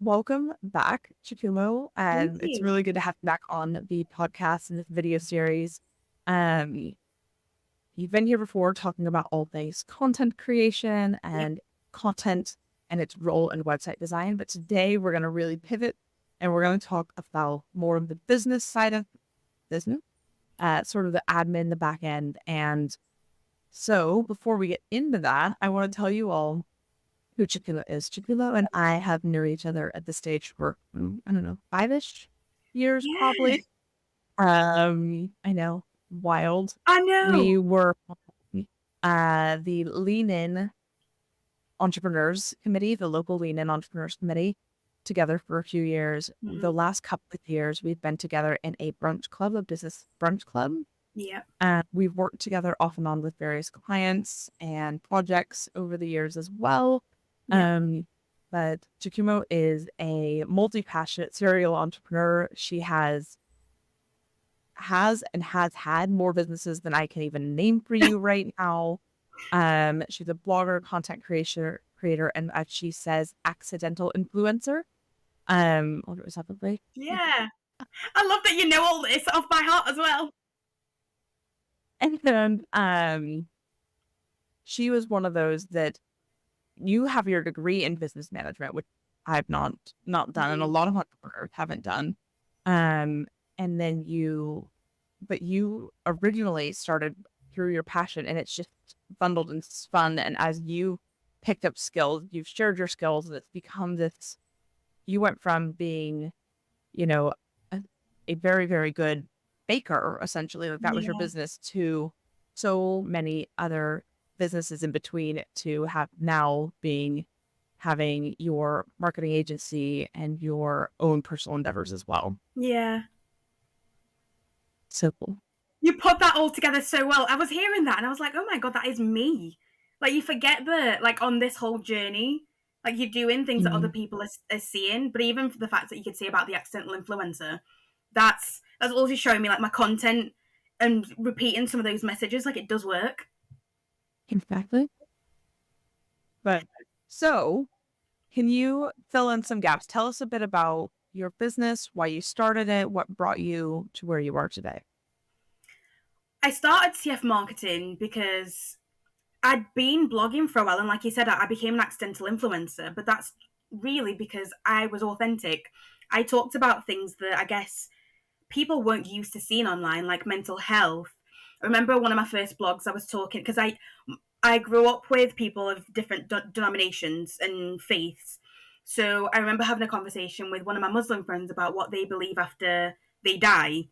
welcome back, Chikumo. Thank And it's you. really good to have you back on the podcast and this video series. Um, you've been here before talking about all things content creation Yep. and content and its role in website design. But today we're going to really pivot and we're going to talk about more of the business side of business, sort of the admin, the back end. And so before we get into that, I want to tell you all who Chikulo is. Chikulo and I have known each other at this stage for, I don't know, 5-ish years Yeah, probably. I know, wild. I We know. were the Lean In Entrepreneurs Committee, the local Lean In Entrepreneurs Committee, together for a few years. Mhm. The last couple of years, we've been together in a brunch club, a business brunch club. Yep. We've worked together off and on with various clients and projects over the years as well. Yep. Um, but Chikumo is a multi-passionate serial entrepreneur. She has had more businesses than I can even name for you right now. She's a blogger, content creator, and as she says, accidental influencer. What was that like? Yeah. I love that you know all this off by heart as well. And then she was one of those that you have your degree in business management, which I've not done, and a Mhm. lot of entrepreneurs haven't done. Um, and then but you originally started through your passion, and it's just bundled and spun. And as you picked up skills, you've shared your skills, and it's become this. You went from being, you know, a very, very good baker, essentially, like that was your Yeah. business, to so many other businesses in between, to have now being having your marketing agency and your own personal endeavors as well. Yeah. So cool. You put that all together so well. I was hearing that and I was like, oh my God, that is me. Like, you forget that, like, on this whole journey, like, you're doing things that other Mhm. people are seeing. But even for the fact that you could say about the accidental influencer, that's also showing me, like, my content and repeating some of those messages, like, it does work. Exactly. But so, can you fill in some gaps? Tell us a bit about your business, why you started it, what brought you to where you are today. I started TF marketing because I'd been blogging for a while, and like you said, I became an accidental influencer, but that's really because I was authentic. I talked about things that I guess people weren't used to seeing online, like mental health. I remember one of my first blogs, I was talking because I grew up with people of different denominations and faiths. So I remember having a conversation with one of my Muslim friends about what they believe after they die.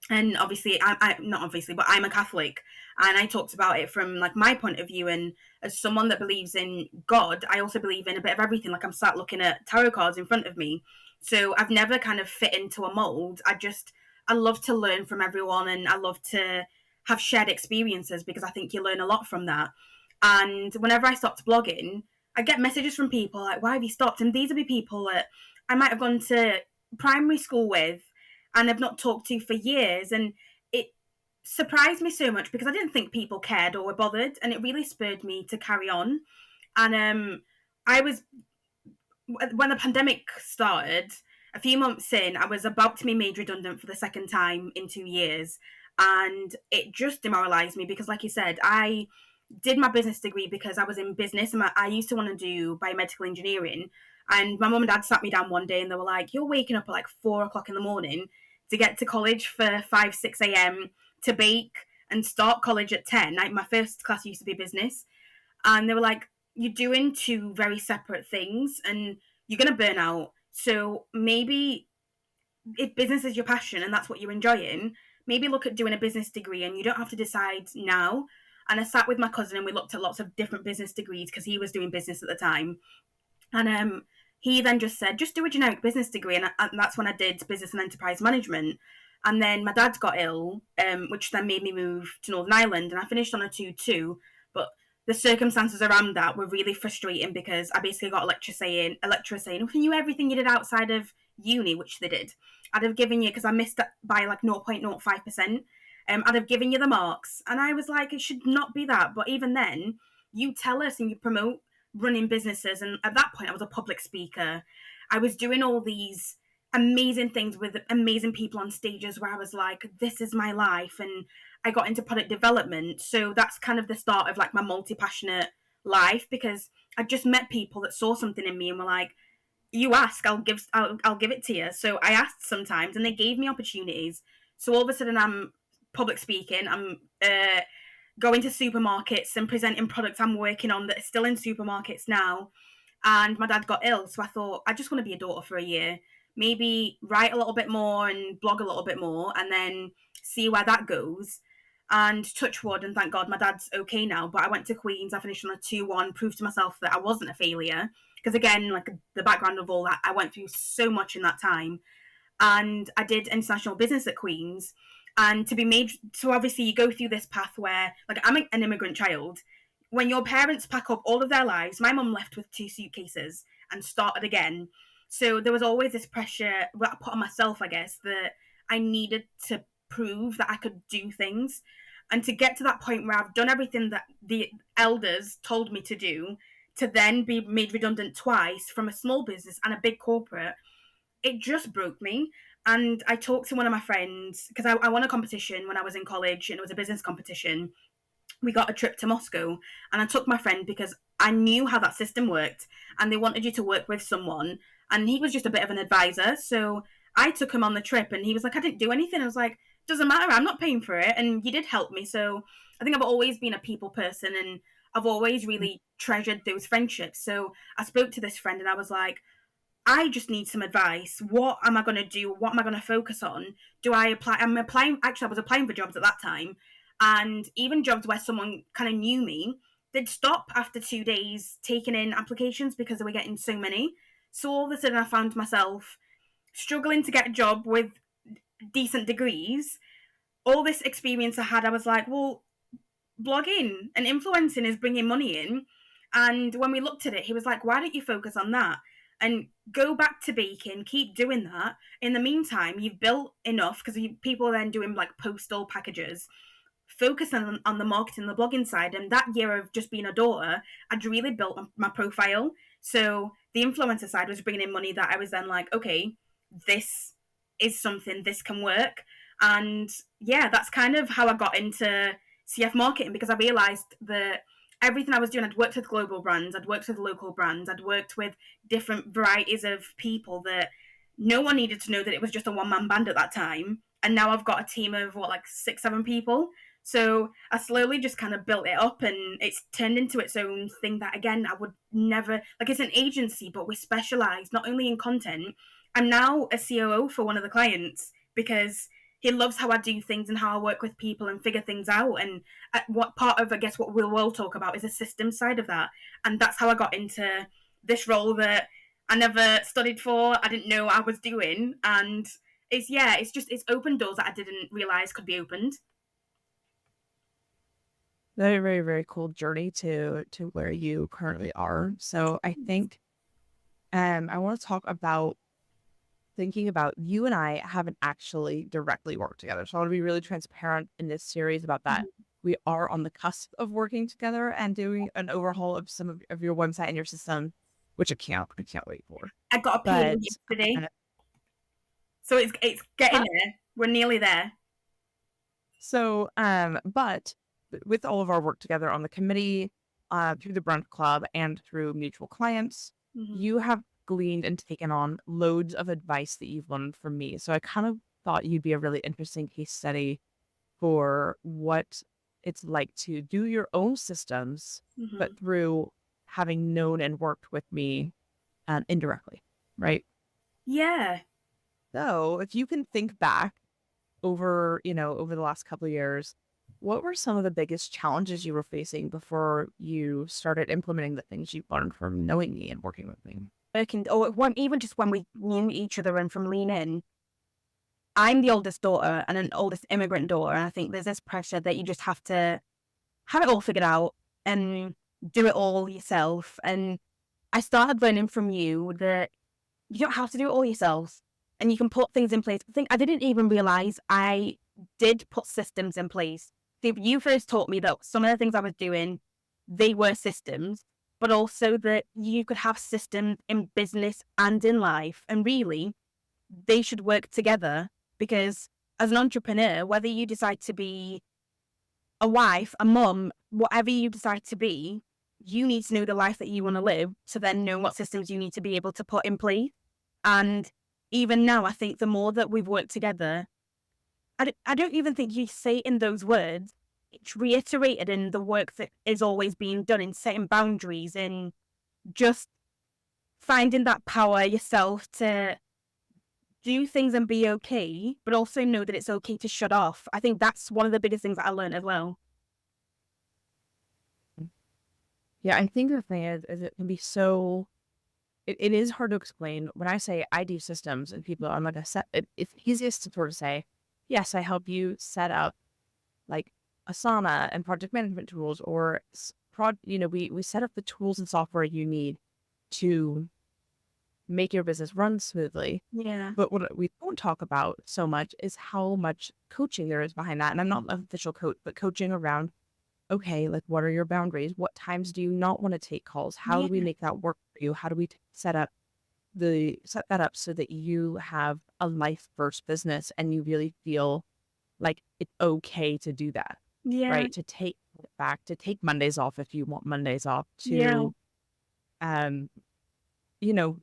And obviously, I not obviously, but I'm a Catholic, and I talked about it from like my point of view. And as someone that believes in God, I also believe in a bit of everything. Like, I'm sat looking at tarot cards in front of me, so I've never kind of fit into a mold. I love to learn from everyone, and I love to have shared experiences because I think you learn a lot from that. And whenever I stopped blogging, I get messages from people like, "Why have you stopped?" And these would be people that I might have gone to primary school with and I've not talked to for years. And it surprised me so much because I didn't think people cared or were bothered, and it really spurred me to carry on. And I was when the pandemic started, a few months in, I was about to be made redundant for the second time in 2 years, and it just demoralized me because, like you said, I did my business degree because I was in business and I used to want to do biomedical engineering. And my mum and dad sat me down one day and they were like, "You're waking up at like 4 o'clock in the morning to get to college for 5, 6 a.m. to bake and start college at 10." Like, my first class used to be business. And they were like, "You're doing two very separate things and you're going to burn out. So maybe if business is your passion and that's what you're enjoying, maybe look at doing a business degree and you don't have to decide now." And I sat with my cousin and we looked at lots of different business degrees because he was doing business at the time. And he then just said, just do a generic business degree. And that's when I did business and enterprise management. And then my dad got ill, which then made me move to Northern Ireland. And I finished on a 2-2. But the circumstances around that were really frustrating because I basically got a lecturer saying, if you knew everything you did outside of uni, which they did, I'd have given you, because I missed it by like 0.05%, I'd have given you the marks. And I was like, it should not be that. But even then, you tell us and you promote running businesses. And at that point, I was a public speaker. I was doing all these amazing things with amazing people on stages where I was like, this is my life. And I got into product development. So that's kind of the start of like my multi-passionate life, because I just met people that saw something in me and were like, you ask, I'll give it to you. So I asked sometimes and they gave me opportunities. So all of a sudden I'm public speaking, I'm going to supermarkets and presenting products I'm working on that are still in supermarkets now. And my dad got ill, so I thought I just want to be a daughter for a year, maybe write a little bit more and blog a little bit more, and then see where that goes. And touch wood, and thank God my dad's okay now. But I went to Queen's, I finished on a 2-1, proved to myself that I wasn't a failure. Because again, like the background of all that, I went through so much in that time. And I did international business at Queen's. And to be made, so obviously you go through this path where, like, I'm an immigrant child. When your parents pack up all of their lives, my mum left with 2 suitcases and started again. So there was always this pressure that I put on myself, I guess, that I needed to prove that I could do things. And to get to that point where I've done everything that the elders told me to do, to then be made redundant twice from a small business and a big corporate, it just broke me. And I talked to one of my friends because I won a competition when I was in college, and it was a business competition. We got a trip to Moscow, and I took my friend because I knew how that system worked, and they wanted you to work with someone, and he was just a bit of an advisor. So I took him on the trip, and he was like, I didn't do anything. I was like, doesn't matter, I'm not paying for it, and you did help me. So I think I've always been a people person, and I've always really treasured those friendships. So I spoke to this friend and I was like, I just need some advice. What am I going to do? What am I going to focus on? Do I apply? I'm applying. Actually, I was applying for jobs at that time. And even jobs where someone kind of knew me, they'd stop after 2 days taking in applications because they were getting so many. So all of a sudden, I found myself struggling to get a job with decent degrees. All this experience I had, I was like, well, blogging and influencing is bringing money in. And when we looked at it, he was like, why don't you focus on that? And go back to baking, keep doing that. In the meantime, you've built enough, because people are then doing like postal packages. Focus on the marketing, the blogging side. And that year of just being a daughter, I'd really built my profile. So the influencer side was bringing in money that I was then like, okay, this is something, this can work. And yeah, that's kind of how I got into CF marketing, because I realized that everything I was doing, I'd worked with global brands, I'd worked with local brands, I'd worked with different varieties of people that no one needed to know that it was just a one-man band at that time. And now I've got a team of like 6-7 people. So I slowly just kind of built it up, and it's turned into its own thing that, again, I would never, like, it's an agency, but we're specialized not only in content. I'm now a COO for one of the clients because he loves how I do things and how I work with people and figure things out. And what part of, I guess, what we'll talk about is the system side of that. And that's how I got into this role that I never studied for, I didn't know I was doing. And it's opened doors that I didn't realize could be opened. Very, very, very cool journey to where you currently are. So I think I want to talk about thinking about, you and I haven't actually directly worked together. So I want to be really transparent in this series about that. We are on the cusp of working together and doing an overhaul of some of your website and your system, which I can't wait for. I got a PO yesterday. So it's getting there. We're nearly there. So, but with all of our work together on the committee, through the Brunch Club and through mutual clients, you have gleaned and taken on loads of advice that you've learned from me. So I kind of thought you'd be a really interesting case study for what it's like to do your own systems, but through having known and worked with me indirectly, right? Yeah. So if you can think back over the last couple of years, what were some of the biggest challenges you were facing before you started implementing the things you learned from knowing me and working with me? Even just when we knew each other and from Lean In, I'm the oldest daughter and an oldest immigrant daughter. And I think there's this pressure that you just have to have it all figured out and do it all yourself. And I started learning from you that you don't have to do it all yourself, and you can put things in place. I didn't even realize I did put systems in place. You first taught me that some of the things I was doing, they were systems. but also that you could have systems in business and in life. And really, they should work together, because as an entrepreneur, whether you decide to be a wife, a mum, whatever you decide to be, you need to know the life that you want to live to then know what systems you need to be able to put in place. And even now, I think the more that we've worked together, I don't even think you say it in those words. It's reiterated in the work that is always being done in setting boundaries, in just finding that power yourself to do things and be okay, but also know that it's okay to shut off. I think that's one of the biggest things that I learned as well. Yeah, I think the thing is it can be so. It is hard to explain. When I say I do systems and people, I'm like, it's easiest to sort of say, yes, I help you set up like Asana and project management tools, or we set up the tools and software you need to make your business run smoothly. Yeah. But what we don't talk about so much is how much coaching there is behind that. And I'm not an official coach, but coaching around, okay, like what are your boundaries? What times do you not want to take calls? How do we make that work for you? How do we set that up so that you have a life first business and you really feel like it's okay to do that, Yeah. right? To take it back, to take Mondays off if you want Mondays off, Yeah.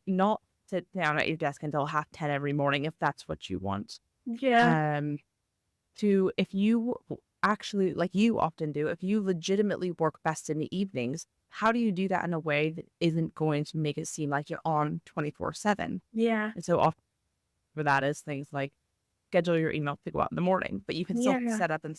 not sit down at your desk until 10:30 every morning if that's what you want. Yeah. To if you actually, like you often do, if you legitimately work best in the evenings, how do you do that in a way that isn't going to make it seem like you're on 24/7? Yeah. And so often for that is things like schedule your email to go out in the morning, but you can still Yeah. set up and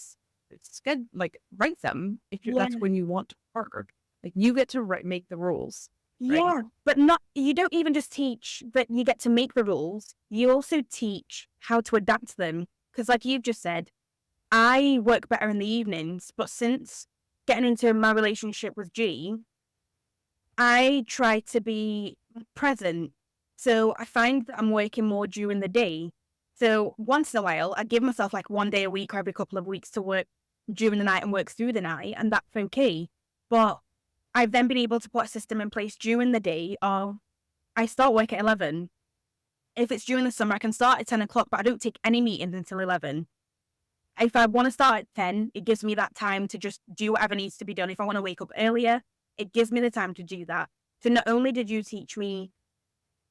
write them if Yeah. that's when you want to work. Like you get to make the rules. Right. Yeah, but you don't even just teach that you get to make the rules, you also teach how to adapt them. Because like you've just said, I work better in the evenings, but since getting into my relationship with G, I try to be present. So I find that I'm working more during the day. So once in a while, I give myself like one day a week or every couple of weeks to work during the night and work through the night, and that's okay. But I've then been able to put a system in place during the day of I start work at 11. If it's during the summer, I can start at 10 o'clock, but I don't take any meetings until 11. If I want to start at 10, it gives me that time to just do whatever needs to be done. If I want to wake up earlier, it gives me the time to do that. So not only did you teach me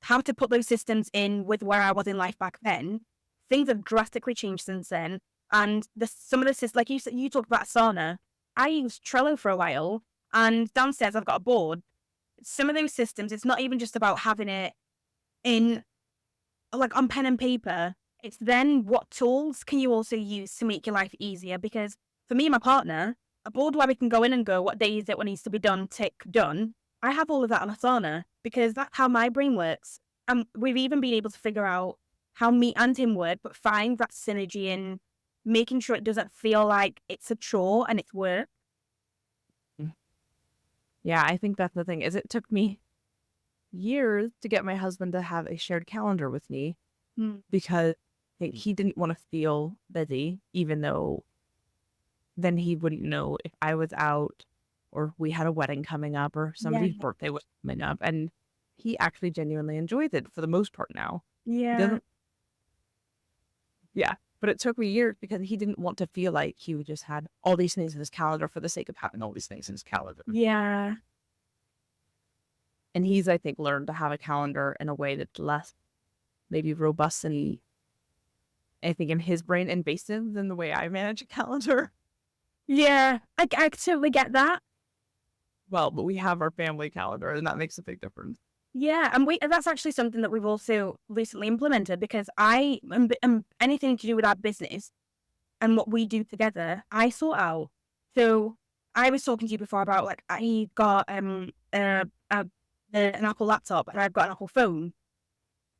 how to put those systems in with where I was in life back then, things have drastically changed since then. And some of the systems, like you said, you talked about Asana. I used Trello for a while, and downstairs I've got a board. Some of those systems, it's not even just about having it in like on pen and paper. It's then what tools can you also use to make your life easier? Because for me and my partner, a board where we can go in and go, what day is it, what needs to be done, tick, done. I have all of that on Asana because that's how my brain works. And we've even been able to figure out how me and him work, but find that synergy in making sure it doesn't feel like it's a chore and it's work. Yeah, I think that's the thing is it took me years to get my husband to have a shared calendar with me because he didn't want to feel busy, even though then he wouldn't know if I was out or we had a wedding coming up or somebody's birthday was coming up. And he actually genuinely enjoys it for the most part now. Yeah. But it took me years because he didn't want to feel like he just had all these things in his calendar for the sake of having all these things in his calendar. Yeah. And he's, I think, learned to have a calendar in a way that's less maybe robust and I think in his brain invasive than the way I manage a calendar. Yeah, I totally get that. Well, but we have our family calendar and that makes a big difference. Yeah, and that's actually something that we've also recently implemented because I anything to do with our business and what we do together, I sort out. So I was talking to you before about like I got an Apple laptop and I've got an Apple phone.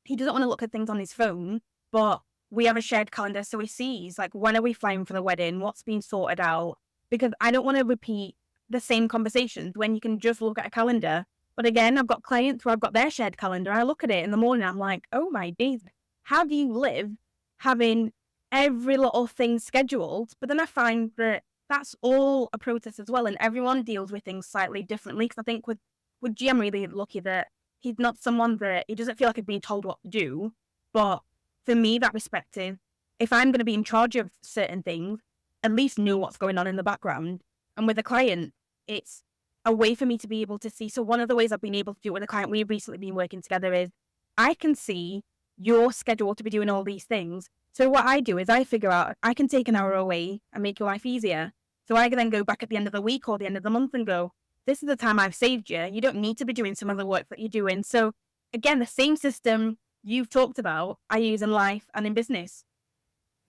He doesn't want to look at things on his phone, but we have a shared calendar, so he sees like when are we flying for the wedding, what's being sorted out, because I don't want to repeat the same conversations when you can just look at a calendar. But again, I've got clients where I've got their shared calendar. I look at it in the morning, I'm like, oh my days, how do you live having every little thing scheduled? But then I find that that's all a process as well, and everyone deals with things slightly differently. Because I think with with G, I'm really lucky that he's not someone that he doesn't feel like he's being told what to do. But for me, that perspective, if I'm going to be in charge of certain things, at least know what's going on in the background. And with a client, it's a way for me to be able to see. So one of the ways I've been able to do it with a client we've recently been working together is I can see your schedule to be doing all these things. So what I do is I figure out I can take an hour away and make your life easier. So I can then go back at the end of the week or the end of the month and go, this is the time I've saved you. You don't need to be doing some of the work that you're doing. So again, the same system you've talked about, I use in life and in business.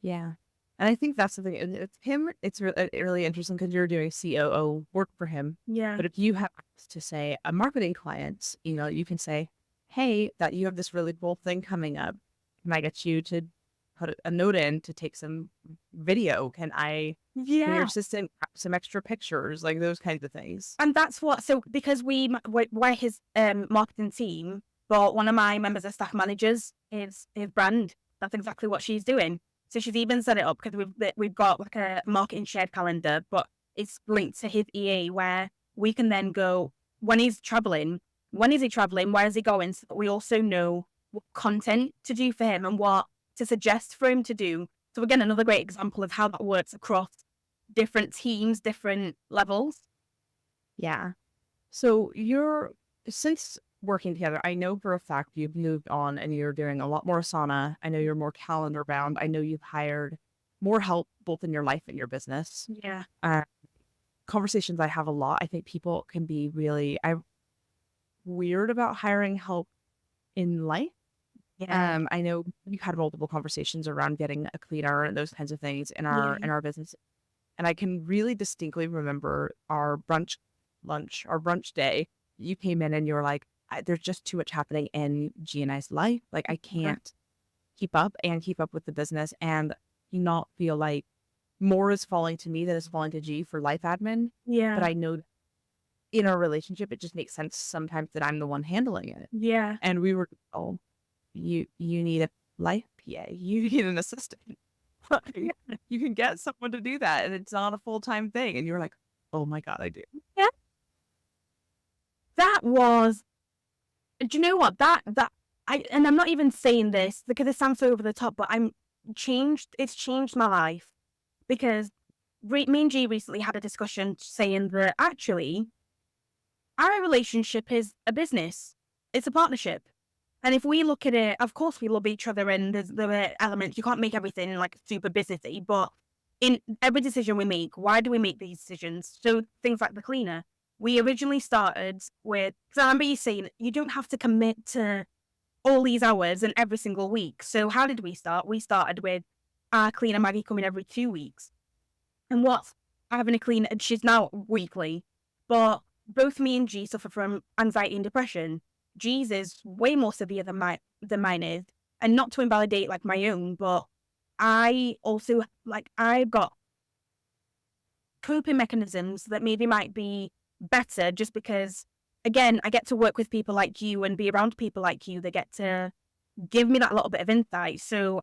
Yeah. And I think that's the thing. It's him. It's really interesting because you're doing COO work for him. Yeah. But if you have to say a marketing client, you can say, hey, that you have this really cool thing coming up. Can I get you to put a note in to take some video? Can your assistant grab some extra pictures, like those kinds of things? And that's so because we're his marketing team, but one of my members of staff managers is his brand. That's exactly what she's doing. So she's even set it up because we've got like a marketing shared calendar, but it's linked to his EA where we can then go when he's traveling. When is he traveling? Where is he going? So that we also know what content to do for him and what to suggest for him to do. So again, another great example of how that works across different teams, different levels. Yeah. So since working together, I know for a fact you've moved on and you're doing a lot more Asana. I know you're more calendar bound. I know you've hired more help both in your life and your business. Yeah. Conversations I have a lot. I think people can be really weird about hiring help in life. Yeah. I know you had multiple conversations around getting a cleaner and those kinds of things in our business. And I can really distinctly remember our brunch day. You came in and you were like, there's just too much happening in G and I's life. Like I can't keep up with the business and not feel like more is falling to me than is falling to G for life admin. Yeah. But I know in our relationship, it just makes sense sometimes that I'm the one handling it. Yeah. And we were, you need a life PA. You need an assistant. You can get someone to do that. And it's not a full-time thing. And you were like, oh my God, I do. Yeah. That was, do you know what? And I'm not even saying this because it sounds so over the top, but it's changed my life because me and G recently had a discussion saying that actually our relationship is a business. It's a partnership. And if we look at it, of course we love each other and there are elements, you can't make everything like super businessy, but in every decision we make, why do we make these decisions? So things like the cleaner, we originally started with, because I remember you saying you don't have to commit to all these hours and every single week. So how did we start? We started with our cleaner Maggie coming every 2 weeks. And what's having a cleaner, she's now weekly, but both me and G suffer from anxiety and depression. G's is way more severe than mine is. And not to invalidate like my own, but I also I've got coping mechanisms that maybe might be better just because, again, I get to work with people like you and be around people like you that get to give me that little bit of insight. So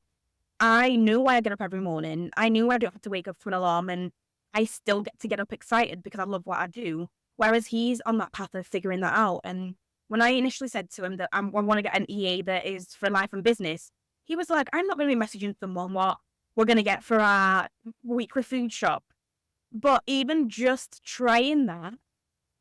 I know why I get up every morning. I know I don't have to wake up to an alarm and I still get to get up excited because I love what I do. Whereas he's on that path of figuring that out. And when I initially said to him that I want to get an EA that is for life and business, he was like, I'm not going to be messaging someone what we're going to get for our weekly food shop. But even just trying that,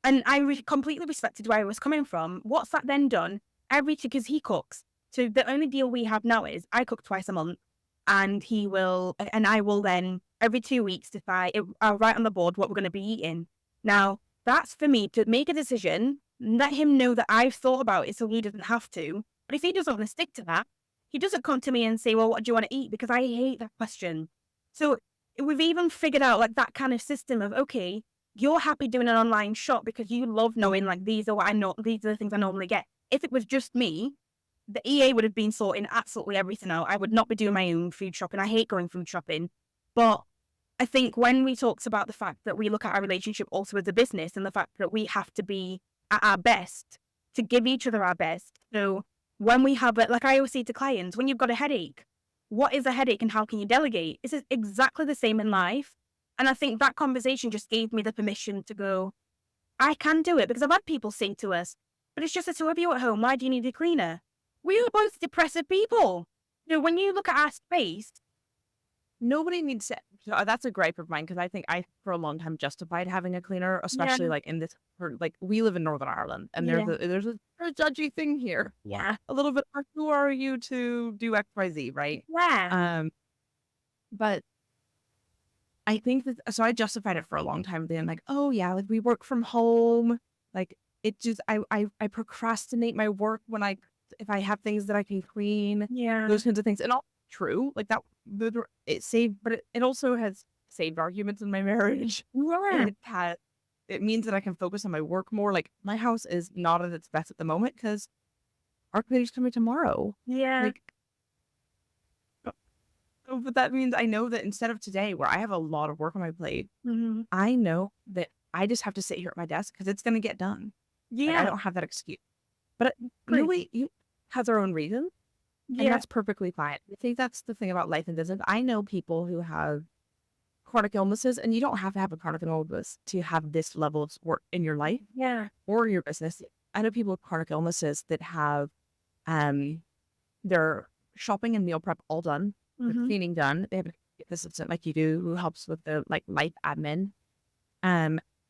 and I completely respected where he was coming from. What's that then done? Because he cooks. So the only deal we have now is I cook twice a month and I will then every 2 weeks decide, I'll write on the board what we're going to be eating. Now, that's for me to make a decision, let him know that I've thought about it so he doesn't have to. But if he doesn't want to stick to that, he doesn't come to me and say, well, what do you want to eat? Because I hate that question. So we've even figured out like that kind of system of, okay, you're happy doing an online shop because you love knowing like these are the things I normally get. If it was just me, the EA would have been sorting absolutely everything out. I would not be doing my own food shopping. I hate going food shopping. But I think when we talked about the fact that we look at our relationship also as a business and the fact that we have to be at our best to give each other our best. So when we have it, like I always say to clients, when you've got a headache, what is a headache and how can you delegate? It's exactly the same in life. And I think that conversation just gave me the permission to go, I can do it, because I've had people say to us, but it's just the two of you at home. Why do you need a cleaner? We are both depressive people. When you look at our space, nobody needs to. So that's a gripe of mine, because I think I, for a long time, justified having a cleaner, especially like in this, like we live in Northern Ireland, and there's a judgy thing here. Yeah. A little bit, who are you to do XYZ, right? Yeah. But I think that, so I justified it for a long time then, like, oh yeah, like we work from home, like it just, I procrastinate my work when if I have things that I can clean, those kinds of things. And all true, like that, it saved, but it also has saved arguments in my marriage. And it means that I can focus on my work more. Like my house is not at its best at the moment because our cleaner's coming tomorrow. Like, but that means I know that instead of today, where I have a lot of work on my plate, I know that I just have to sit here at my desk because it's going to get done. Like, I don't have that excuse. But nobody has their own reasons, and that's perfectly fine. I think that's the thing about life and business. I know people who have chronic illnesses, and you don't have to have a chronic illness to have this level of support in your life or your business. I know people with chronic illnesses that have their shopping and meal prep all done, their cleaning done. They have an assistant like you do who helps with the like life admin.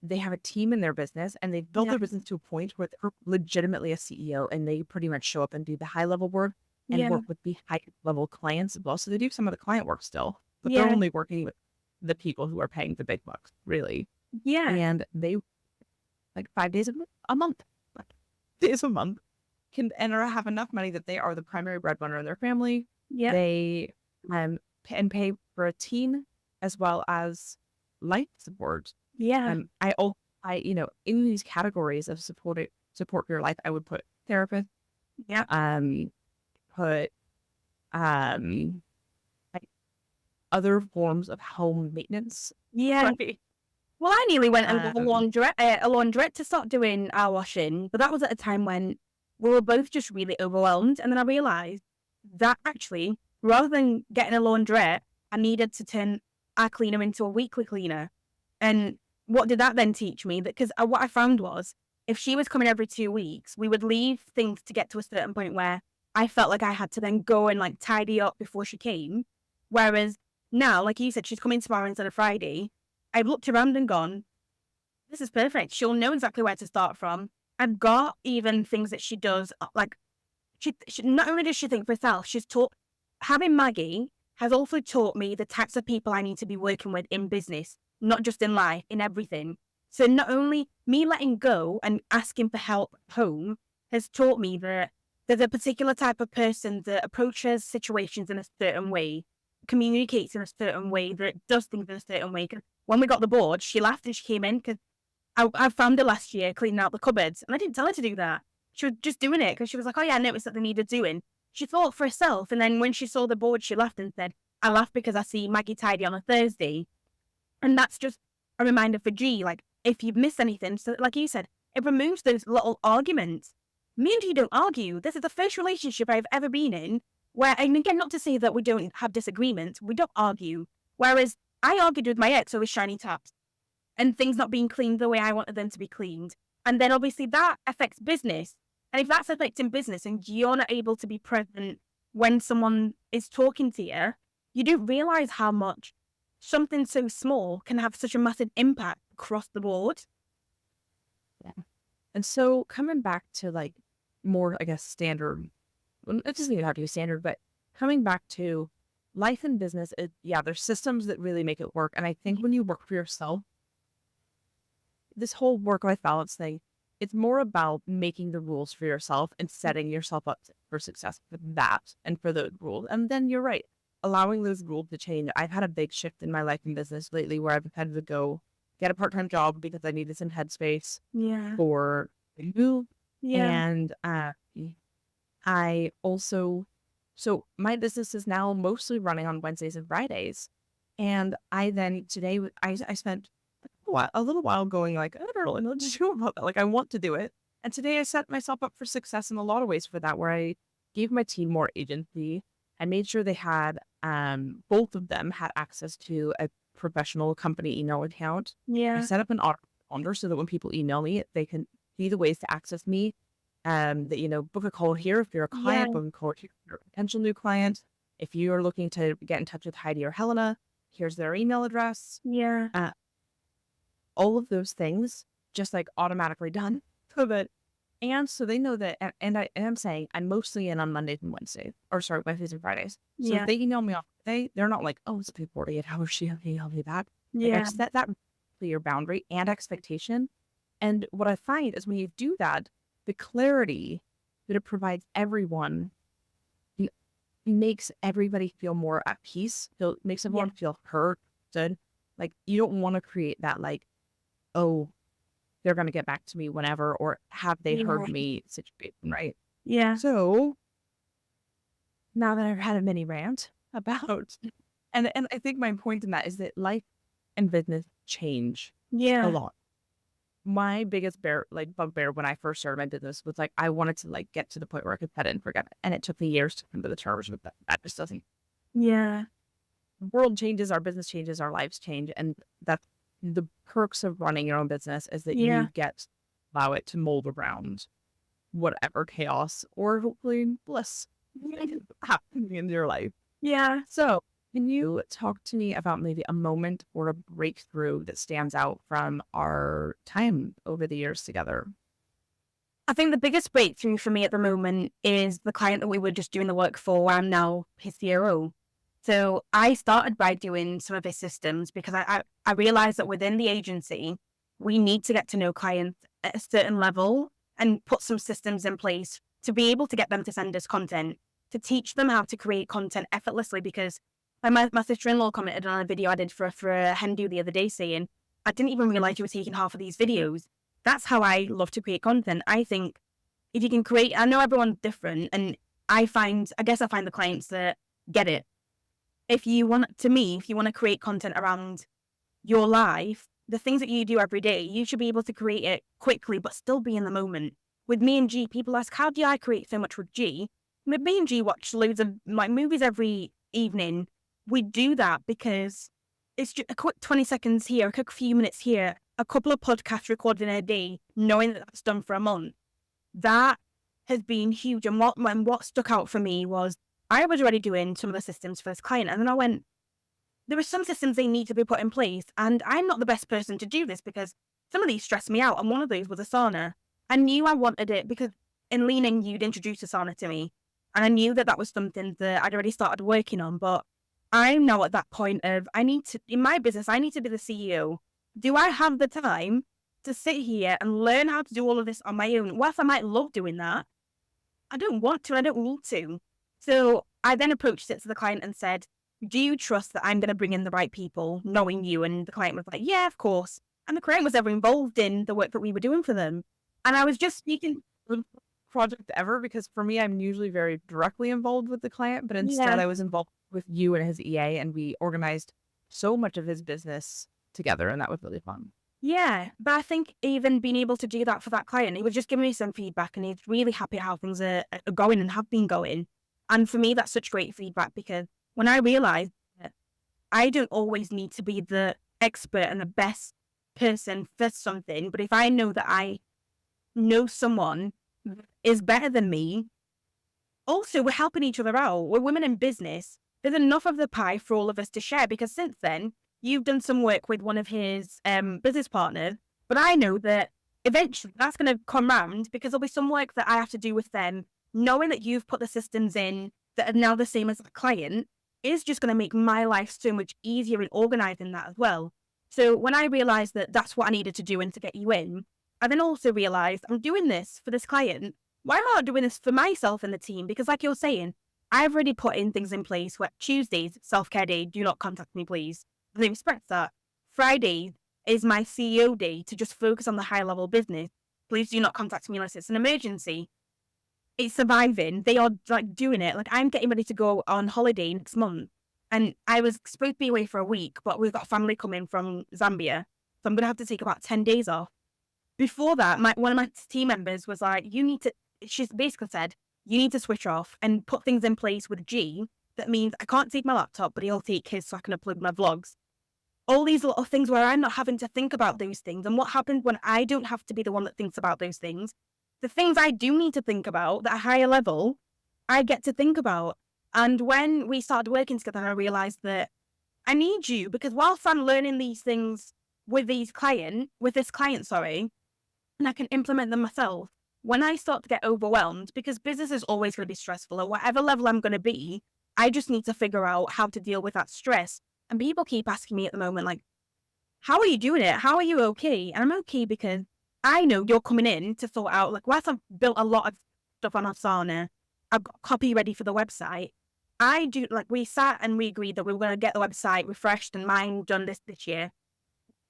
They have a team in their business, and they've built their business to a point where they're legitimately a CEO, and they pretty much show up and do the high level work and work with the high level clients as well. So they do some of the client work still, but they're only working with the people who are paying the big bucks, really. And they like 5 days a month, days a month, can have enough money that they are the primary breadwinner in their family. They and pay for a team as well as life support. I in these categories of support for your life, I would put therapist. Put like other forms of home maintenance. Right? Well, I nearly went and got a laundrette to start doing our washing, but that was at a time when we were both just really overwhelmed. And then I realized that actually, rather than getting a laundrette, I needed to turn our cleaner into a weekly cleaner. And what did that then teach me? That because what I found was, if she was coming every 2 weeks, we would leave things to get to a certain point where I felt like I had to then go and like tidy up before she came. Whereas now, like you said, she's coming tomorrow instead of Friday. I've looked around and gone, this is perfect. She'll know exactly where to start from. I've got even things that she does, like she not only does she think for herself, having Maggie has also taught me the types of people I need to be working with in business, not just in life, in everything. So not only me letting go and asking for help at home has taught me that there's a particular type of person that approaches situations in a certain way, communicates in a certain way, that does things in a certain way. Cause when we got the board, she laughed and she came in because I found her last year cleaning out the cupboards, and I didn't tell her to do that. She was just doing it because she was like, oh yeah, I noticed that they needed doing. She thought for herself, and then when she saw the board, she laughed and said, I laugh because I see Maggie tidy on a Thursday. And that's just a reminder for G, like, if you've missed anything, so like you said, it removes those little arguments. Me and G don't argue. This is the first relationship I've ever been in where, and again, not to say that we don't have disagreements, we don't argue. Whereas I argued with my ex over shiny taps and things not being cleaned the way I wanted them to be cleaned. And then obviously that affects business. And if that's affecting business and you're not able to be present when someone is talking to you, you don't realize how much something so small can have such a massive impact across the board. And so coming back to like more, I guess, standard, it doesn't even have to be standard, but coming back to life and business, there's systems that really make it work. And I think when you work for yourself, this whole work-life balance thing, it's more about making the rules for yourself and setting yourself up for success for that and for the rules. And then you're right, allowing those rules to change. I've had a big shift in my life and business lately where I've had to go get a part-time job because I needed some headspace for the move. And I also, so my business is now mostly running on Wednesdays and Fridays. And I then today, I spent a little while going like, I don't really know what to do about that. Like, I want to do it. And today I set myself up for success in a lot of ways for that, where I gave my team more agency. I made sure they had, both of them had access to a professional company email account. I set up an autoresponder so that when people email me, they can see the ways to access me that, book a call here if you're a client, book a call here if you're a potential new client. If you are looking to get in touch with Heidi or Helena, here's their email address. Yeah. All of those things just like automatically done. So they know that, and I'm saying I'm mostly in on Mondays and Wednesdays, Wednesdays and Fridays. So if they email me off today, they're not like, oh, it's been 48 hours. I'll be back. Like, I set that clear boundary and expectation. And what I find is when you do that, the clarity that it provides everyone makes everybody feel more at peace. Makes everyone feel heard. Like, you don't want to create that, like, oh, they're going to get back to me whenever, or have they heard me situation, right? Yeah. So now that I've had a mini rant about, and I think my point in that is that life and business change a lot. My biggest bugbear when I first started my business was like, I wanted to like get to the point where I could set it and forget it. And it took me years to come to the terms with that. That just doesn't. Yeah. The world changes, our business changes, our lives change. And that's the perks of running your own business, is that you get to allow it to mold around whatever chaos or hopefully bliss happening in your life. Yeah. So can you talk to me about maybe a moment or a breakthrough that stands out from our time over the years together? I think the biggest breakthrough for me at the moment is the client that we were just doing the work for, where I'm now his CRO. So I started by doing some of his systems because I realized that within the agency, we need to get to know clients at a certain level and put some systems in place to be able to get them to send us content, to teach them how to create content effortlessly. Because my sister-in-law commented on a video I did for a hen do the other day saying, I didn't even realize you were taking half of these videos. That's how I love to create content. I think if you can create, I know everyone's different, and I find the clients that get it. If you want to create content around your life, the things that you do every day, you should be able to create it quickly, but still be in the moment. With me and G, people ask, how do I create so much with G? Me and G watch loads of like movies every evening. We do that because it's just a quick 20 seconds here, a quick few minutes here, a couple of podcasts recorded in a day, knowing that that's done for a month. That has been huge. And what stuck out for me was I was already doing some of the systems for this client. And then I went, there are some systems they need to be put in place. And I'm not the best person to do this because some of these stress me out. And one of those was Asana. I knew I wanted it because in Leaning, you'd introduced Asana to me. And I knew that was something that I'd already started working on. But I'm now at that point of, in my business, I need to be the CEO. Do I have the time to sit here and learn how to do all of this on my own? Whilst I might love doing that, I don't want to, and I don't need to. So I then approached it to the client and said, do you trust that I'm going to bring in the right people, knowing you? And the client was like, yeah, of course. And the client was ever involved in the work that we were doing for them. And I was just speaking project ever, because for me, I'm usually very directly involved with the client, but instead I was involved with you and his EA, and we organized so much of his business together, and that was really fun. Yeah, but I think even being able to do that for that client, he was just giving me some feedback, and he's really happy how things are going and have been going. And for me, that's such great feedback, because when I realized that I don't always need to be the expert and the best person for something, but if I know that I know someone is better than me, also we're helping each other out. We're women in business. There's enough of the pie for all of us to share, because since then, you've done some work with one of his business partners, but I know that eventually that's going to come round, because there'll be some work that I have to do with them. Knowing that you've put the systems in that are now the same as the client is just going to make my life so much easier in organising that as well. So when I realised that that's what I needed to do and to get you in, I then also realised I'm doing this for this client. Why am I not doing this for myself and the team? Because like you're saying, I've already put in things in place where Tuesdays, self-care day, do not contact me, please. And they respect that. Friday is my CEO day to just focus on the high-level business. Please do not contact me unless it's an emergency. It's surviving. They are like doing it. Like, I'm getting ready to go on holiday next month. And I was supposed to be away for a week, but we've got family coming from Zambia. So I'm going to have to take about 10 days off. Before that, one of my team members was like, she's basically said, you need to switch off and put things in place with G. That means I can't take my laptop, but he'll take his so I can upload my vlogs. All these little things where I'm not having to think about those things. And what happens when I don't have to be the one that thinks about those things? the things I do need to think about that are higher level, I get to think about. And when we started working together, I realized that I need you, because whilst I'm learning these things with this client, and I can implement them myself, when I start to get overwhelmed, because business is always going to be stressful at whatever level I'm going to be, I just need to figure out how to deal with that stress. And people keep asking me at the moment, like, how are you doing it? How are you okay? And I'm okay because I know you're coming in to sort out, like, whilst I've built a lot of stuff on Asana, I've got copy ready for the website. We sat and we agreed that we were going to get the website refreshed and mine done this year.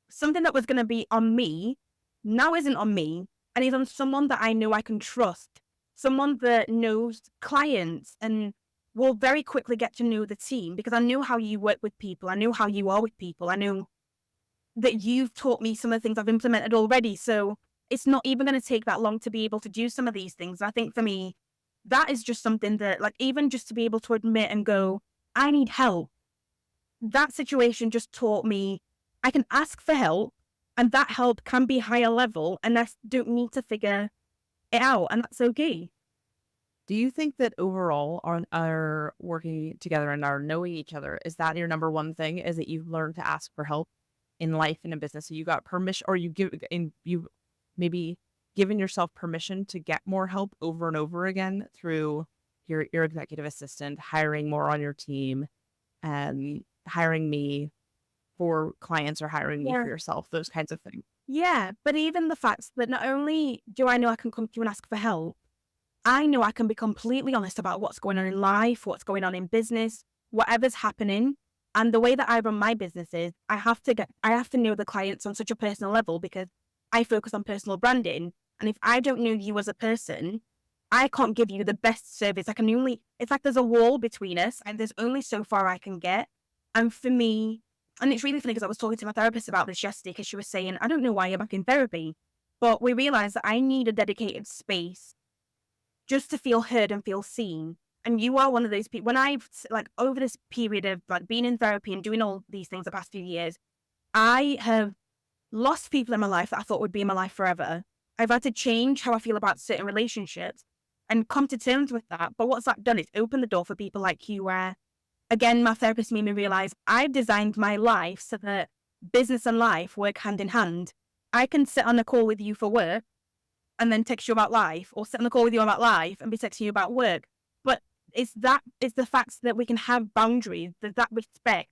Something that was going to be on me now isn't on me, and is on someone that I know I can trust, someone that knows clients and will very quickly get to know the team, because I know how you work with people. I know how you are with people. I know that you've taught me some of the things I've implemented already. So it's not even going to take that long to be able to do some of these things. I think for me, that is just something that, like, even just to be able to admit and go, I need help. That situation just taught me I can ask for help, and that help can be higher level, and I don't need to figure it out, and that's okay. Do you think that overall our working together and our knowing each other, is that your number one thing, is that you've learned to ask for help in life and in business? So you got permission, or you maybe given yourself permission to get more help over and over again through your executive assistant, hiring more on your team, and hiring me for clients or hiring me for yourself, those kinds of things. Yeah, but even the fact that not only do I know I can come to you and ask for help, I know I can be completely honest about what's going on in life, what's going on in business, whatever's happening. And the way that I run my business is I have to know the clients on such a personal level, because I focus on personal branding. And if I don't know you as a person, I can't give you the best service. It's like there's a wall between us, and there's only so far I can get. And for me, and it's really funny because I was talking to my therapist about this yesterday, because she was saying, I don't know why you're back in therapy, but we realized that I need a dedicated space just to feel heard and feel seen. And you are one of those people. When I've, like, over this period of, like, being in therapy and doing all these things the past few years, I have lost people in my life that I thought would be in my life forever. I've had to change how I feel about certain relationships and come to terms with that. But what's that done? It's opened the door for people like you, where, again, my therapist made me realize I've designed my life so that business and life work hand in hand. I can sit on a call with you for work and then text you about life, or sit on a call with you about life and be texting you about work. But it's the fact that we can have boundaries, there's that respect.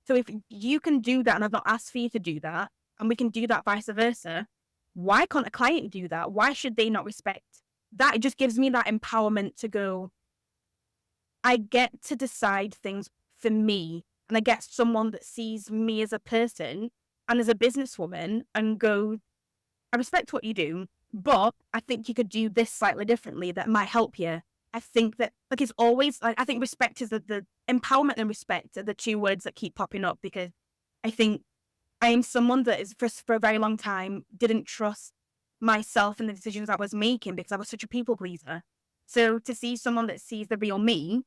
So if you can do that and I've not asked for you to do that, and we can do that vice versa, why can't a client do that? Why should they not respect that? It just gives me that empowerment to go, I get to decide things for me, and I get someone that sees me as a person and as a businesswoman and go, I respect what you do, but I think you could do this slightly differently that might help you. I think that, like, it's always, like, I think respect is the empowerment and respect are the two words that keep popping up, because I think I am someone that is for a very long time didn't trust myself and the decisions I was making because I was such a people pleaser. So to see someone that sees the real me,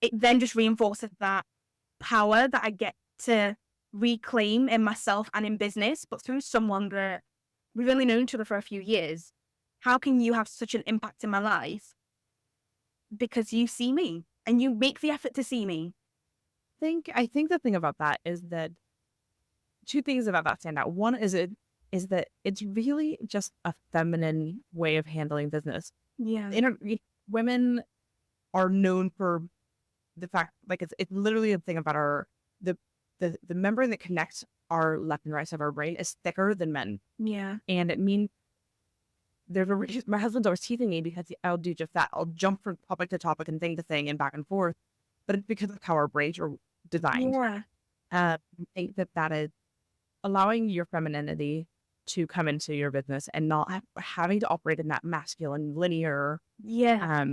it then just reinforces that power that I get to reclaim in myself and in business, but through someone that we've only known each other for a few years. How can you have such an impact in my life? Because you see me and you make the effort to see me. I think the thing about that is that two things about that stand out. One is that it's really just a feminine way of handling business. Yeah. Women are known for the fact, like, it's literally a thing about the membrane that connects our left and right side of our brain is thicker than men. Yeah. And it means there's a reason. My husband's always teasing me because I'll do just that. I'll jump from topic to topic and thing to thing and back and forth. But it's because of how our brains are designed. Yeah. I think that is allowing your femininity to come into your business and not having to operate in that masculine linear. Yeah.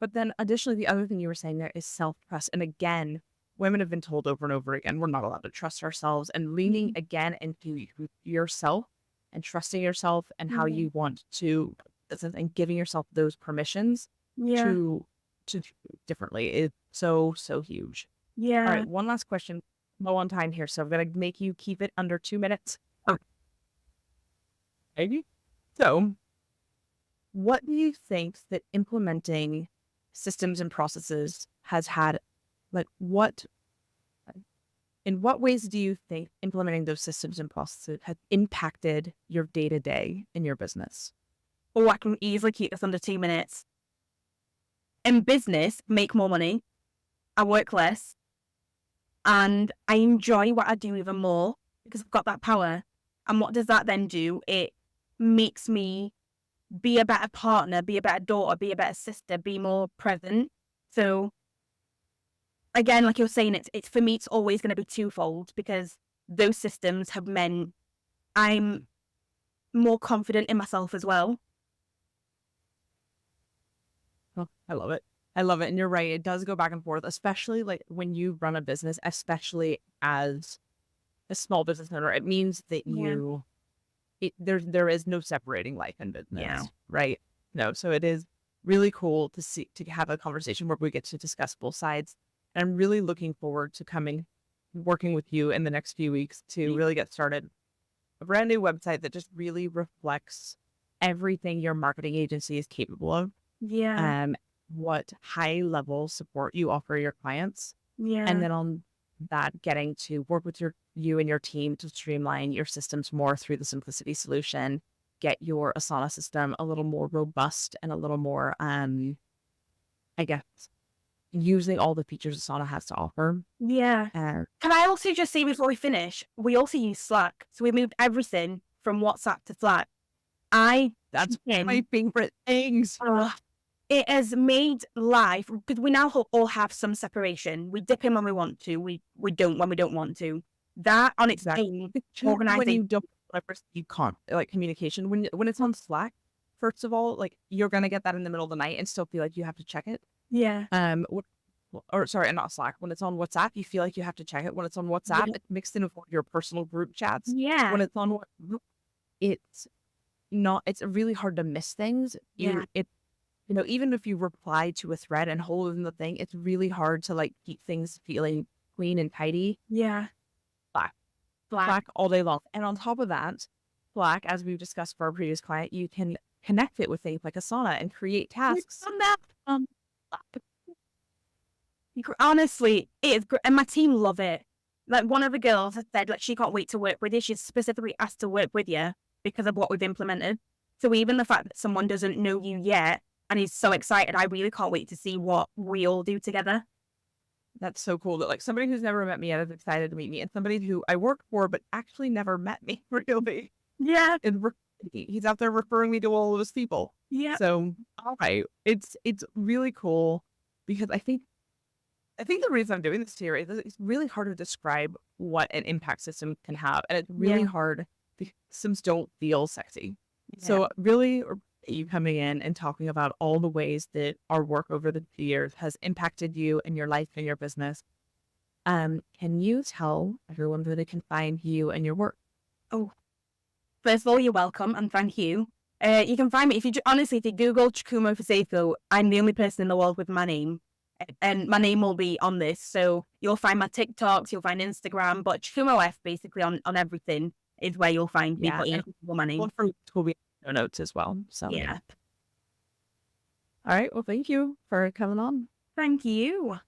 But then additionally, the other thing you were saying there is self-trust. And again, women have been told over and over again, we're not allowed to trust ourselves, and leaning again into yourself and trusting yourself and how you want to, and giving yourself those permissions to differently is so huge. Yeah. All right, one last question. Low on time here, so I'm gonna make you keep it under 2 minutes. Okay. So what do you think that implementing systems and processes has had, like, in what ways do you think implementing those systems and processes has impacted your day-to-day in your business? Oh, I can easily keep this under 2 minutes. In business, make more money. I work less. And I enjoy what I do even more because I've got that power. And what does that then do? It makes me be a better partner, be a better daughter, be a better sister, be more present. So again, like you're saying, it's for me, it's always going to be twofold because those systems have meant I'm more confident in myself as well. Oh, I love it. I love it. And you're right. It does go back and forth, especially like when you run a business, especially as a small business owner. It means that there is no separating life and business, right? No. So it is really cool to have a conversation where we get to discuss both sides. And I'm really looking forward to working with you in the next few weeks to really get started. A brand new website that just really reflects everything your marketing agency is capable of. Yeah. What high level support you offer your clients. Yeah. And then on that, getting to work with you and your team to streamline your systems more through the Simplicity solution, get your Asana system a little more robust and a little more, I guess, using all the features Asana has to offer. Yeah. Can I also just say before we finish, we also use Slack. So we moved everything from WhatsApp to Slack. That's my favorite things. It has made life, because we now all have some separation. We dip in when we want to. We don't when we don't want to. That on its own, organizing. When you don't, you can't, like, communication. When it's on Slack, first of all, like, you're gonna get that in the middle of the night and still feel like you have to check it. Yeah. Sorry, not Slack. When it's on WhatsApp, you feel like you have to check it. When it's on WhatsApp, it's mixed in with your personal group chats. Yeah. When it's on, it's not. It's really hard to miss things. Even if you reply to a thread and hold in the thing, it's really hard to, like, keep things feeling clean and tidy. Yeah. Slack all day long. And on top of that, Slack, as we've discussed for our previous client, you can connect it with things like Asana and create tasks. Honestly, it is great. And my team love it. Like, one of the girls has said, like, she can't wait to work with you. She's specifically asked to work with you because of what we've implemented. So even the fact that someone doesn't know you yet and he's so excited, I really can't wait to see what we all do together. That's so cool that, like, somebody who's never met me yet is excited to meet me, and somebody who I work for but actually never met me really. Yeah. And he's out there referring me to all of his people. Yeah. So, all right, it's really cool because I think the reason I'm doing this here is it's really hard to describe what an impact system can have, and it's really hard because systems don't feel sexy. Yeah. So really, you coming in and talking about all the ways that our work over the years has impacted you and your life and your business. Can you tell everyone where they can find you and your work? Oh, first of all, you're welcome and thank you. You can find me if you Google Chikumo Fiseko, I'm the only person in the world with my name, and my name will be on this. So you'll find my TikToks, you'll find Instagram, but Chikumo F basically on everything is where you'll find me. Yeah, my name. Will be in notes as well. So yeah. All right. Well, thank you for coming on. Thank you.